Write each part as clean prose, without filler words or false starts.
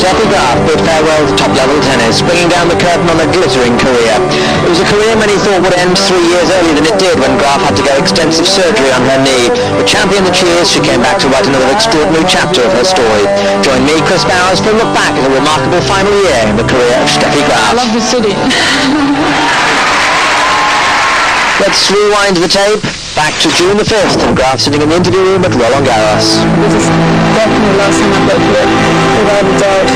Steffi Graf bid farewell to top-level tennis, bringing down the curtain on a glittering career. It was a career many thought would end 3 years earlier than it did when Graf had to go extensive surgery on her knee. But champion that she is, she came back to write another extraordinary chapter of her story. Join me, Chris Bowers, for a look back at a remarkable final year in the career of Steffi Graf. I love the city. Let's rewind the tape back to June the 5th, and Graf sitting in the interview room at Roland Garros. This is definitely the last time I played here, without a doubt.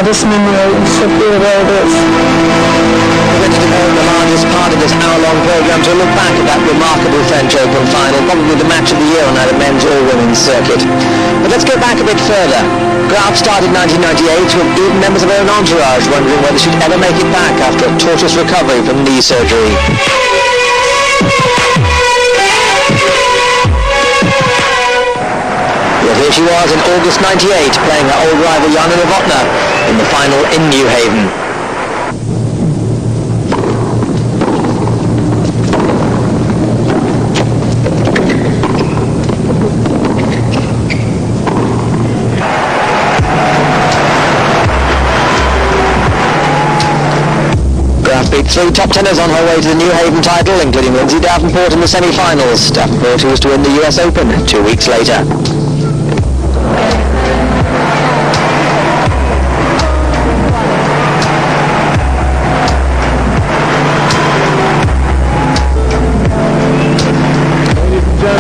This memory should be where it is. We're going to devote the largest part of this hour-long program to look back at that remarkable French Open final, probably the match of the year on either men's or women's circuit. But let's go back a bit further. Graf started 1998 with even members of her own entourage wondering whether she'd ever make it back after a tortuous recovery from knee surgery. Well, here she was in August 98, playing her old rival Jana Novotná in the final in New Haven. Graf beat 3 top tenors on her way to the New Haven title, including Lindsay Davenport in the semi-finals. Davenport, who was to win the US Open 2 weeks later.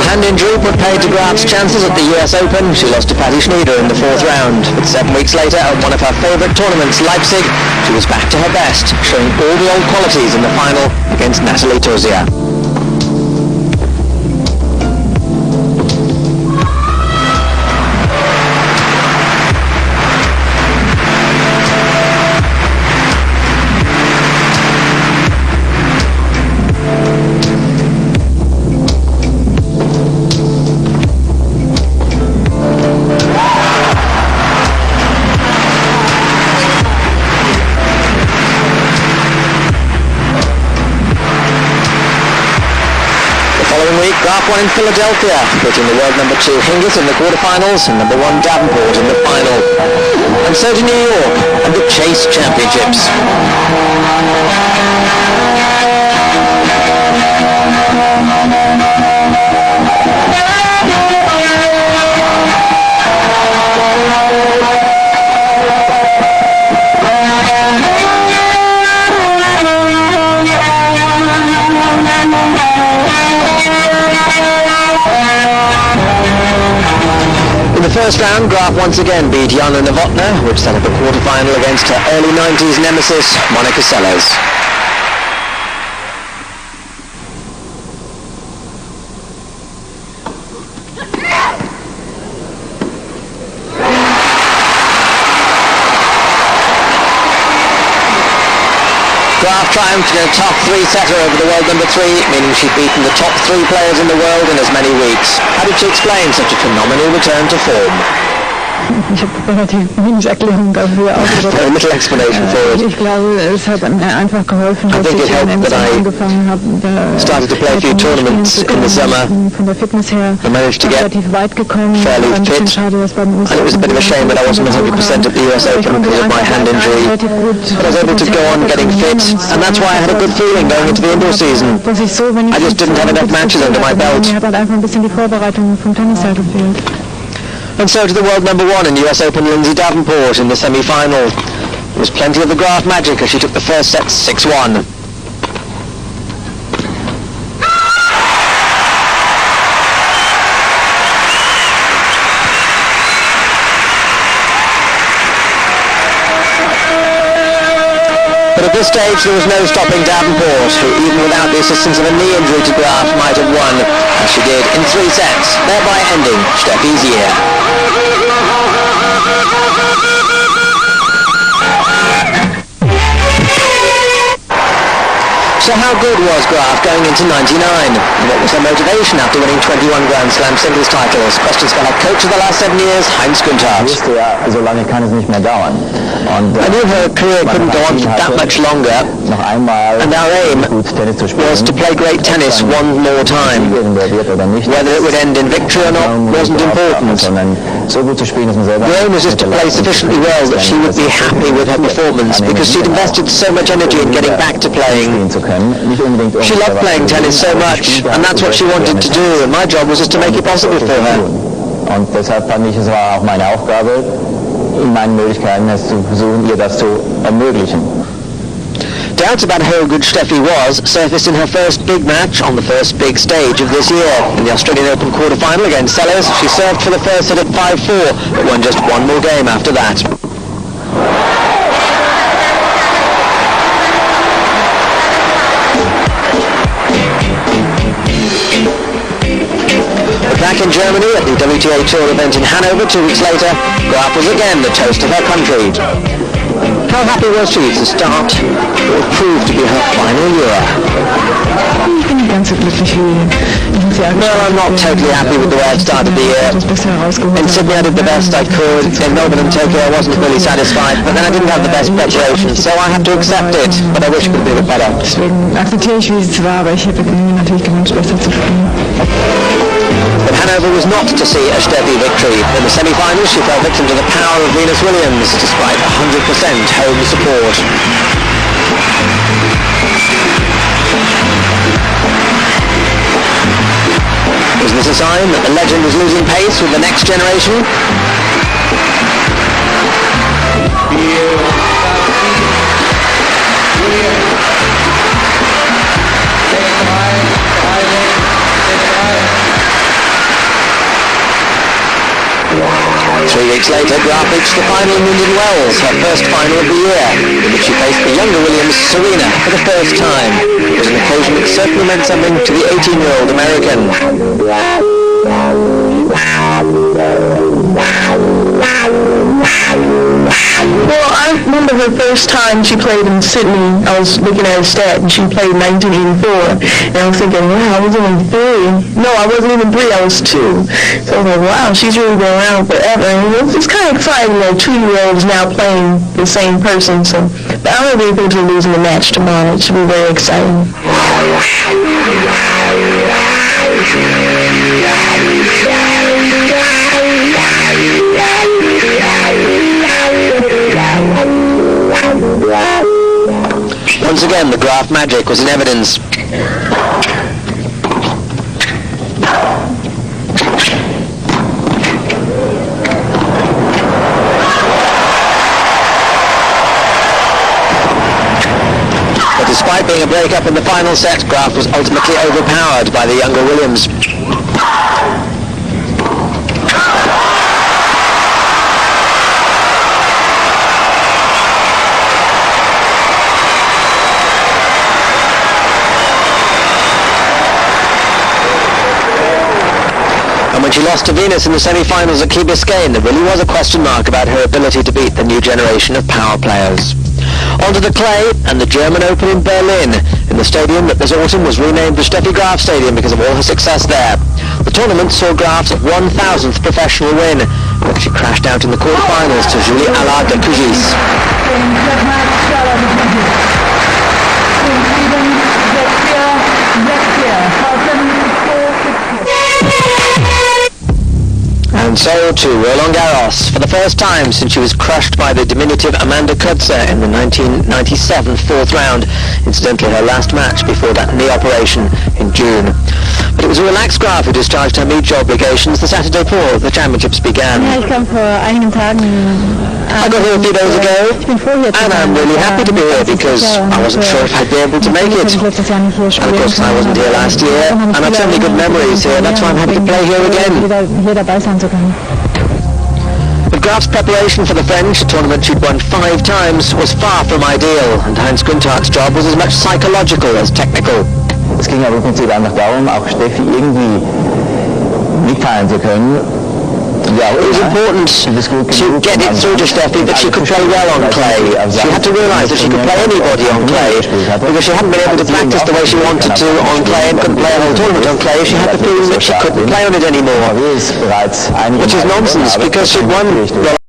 Hand injury put paid to Graf's chances at the US Open. She lost to Patti Schneider in the 4th round. But 7 weeks later, at one of her favourite tournaments, Leipzig, she was back to her best, showing all the old qualities in the final against Natalie Tauzier. Graf won in Philadelphia, beating the world number 2 Hingis in the quarterfinals and number 1 Davenport in the final. And so to New York and the Chase Championships. In the first round, Graf once again beat Jana Novotná, which set up a quarterfinal against her early 90s nemesis, Monica Seles. Graf triumphed in a top 3-setter over the world number 3, meaning she'd beaten the top 3 players in the world in as many weeks. How did she explain such a phenomenal return to form? Ich habe relativ wenig Erklärung dafür. Very little explanation for it. Ich glaube, es hat mir einfach geholfen, dass ich angefangen habe. Started to play a few tournaments in the summer. Von der Fitness her managed to get relativ weit gekommen. Fairly fit. Schade, dass beim And it was a bit of a shame that I wasn't 100% at the US Open because of my hand injury. But I was able to go on getting fit, and that's why I had a good feeling going into the indoor season. I just didn't have enough matches under my belt. Mir hat halt einfach ein bisschen die Vorbereitung vom Tennis her gefehlt. And so to the world number 1 in US Open, Lindsay Davenport, in the semi-final. There was plenty of the Graf magic as she took the first set 6-1. But at this stage there was no stopping Davenport, who even without the assistance of a knee injury to Graf might have won, as she did in 3 sets, thereby ending Steffi's year. So how good was Graf going into 99? And what was her motivation after winning 21 Grand Slam singles titles? Questions for her coach of the last 7 years, Heinz Günther. So lange kann es nicht mehr dauern. I knew her career couldn't go on for that much longer, and our aim was to play great tennis one more time. Whether it would end in victory or not wasn't important. so gut zu spielen, dass man selber... The aim was just to play sufficiently well that she would be happy with her performance because she'd invested so much energy in getting back to playing. She loved playing tennis so much, and that's what she wanted to do, and my job was just to make it possible for her. Und deshalb fand ich, es war auch meine Aufgabe, in meinen Möglichkeiten es zu versuchen, ihr das zu ermöglichen. Doubts about how good Steffi was surfaced in her first big match on the first big stage of this year. In the Australian Open quarter-final against Sellers, she served for the first set at 5-4, but won just one more game after that. But back in Germany at the WTA Tour event in Hanover 2 weeks later, Graf was again the toast of her country. How happy was she to start what would prove to be her final year? Well, I'm not totally happy with the way I've started the year. In Sydney I did the best I could. In Melbourne and Tokyo I wasn't really satisfied, but then I didn't have the best preparation, so I have to accept it. But I wish it could be a bit better. But Hanover was not to see a Steffi victory. In the semi-finals she fell victim to the power of Venus Williams, despite 100% home support. Was this a sign that the legend was losing pace with the next generation? Three weeks later, Graf reached the final in Indian Wells, her first final of the year, in which she faced the younger Williams, Serena, for the first time. It was an occasion that certainly meant something to the 18-year-old American. Well, I remember her first time she played in Sydney. I was looking at a stat, and she played in 1984. And I was thinking, wow, I was only 3. No, I wasn't even 3, I was 2. So I was like, wow, she's really been around forever. And it's kind of exciting that a 2-year-old is now playing the same person. So, but I don't really think she'll losing the match tomorrow. It should be very exciting. Once again, the Graf magic was in evidence. But despite being a break-up in the final set, Graf was ultimately overpowered by the younger Williams. And when she lost to Venus in the semi-finals at Key Biscayne, there really was a question mark about her ability to beat the new generation of power players. Onto the clay and the German Open in Berlin, in the stadium that this autumn was renamed the Steffi Graf Stadium because of all her success there. The tournament saw Graf's 1,000th professional win, when she crashed out in the quarterfinals to Julie Allard de Cugis. And so to Roland Garros, for the first time since she was crushed by the diminutive Amanda Kutzer in the 1997 fourth round, incidentally her last match before that knee operation in June. But it was a relaxed Graf who discharged her media obligations the Saturday before the championships began. I got here a few days ago, and I'm really happy to be here because I wasn't sure if I'd be able to make it. And of course I wasn't here last year, and I've so many good memories here, that's why I'm happy to play here again. But Graf's preparation for the French, a tournament she'd won 5 times, was far from ideal, and Heinz Günthart's job was as much psychological as technical. Es ging aber im Prinzip einfach darum, auch Steffi irgendwie mitteilen zu können. It was important to get it through to Steffi that she could play well on clay. She had to realise that she could play anybody on clay, because she hadn't been able to practice the way she wanted to on clay and couldn't play a whole tournament on clay. She had the feeling that she couldn't play on it anymore, which is nonsense because she'd won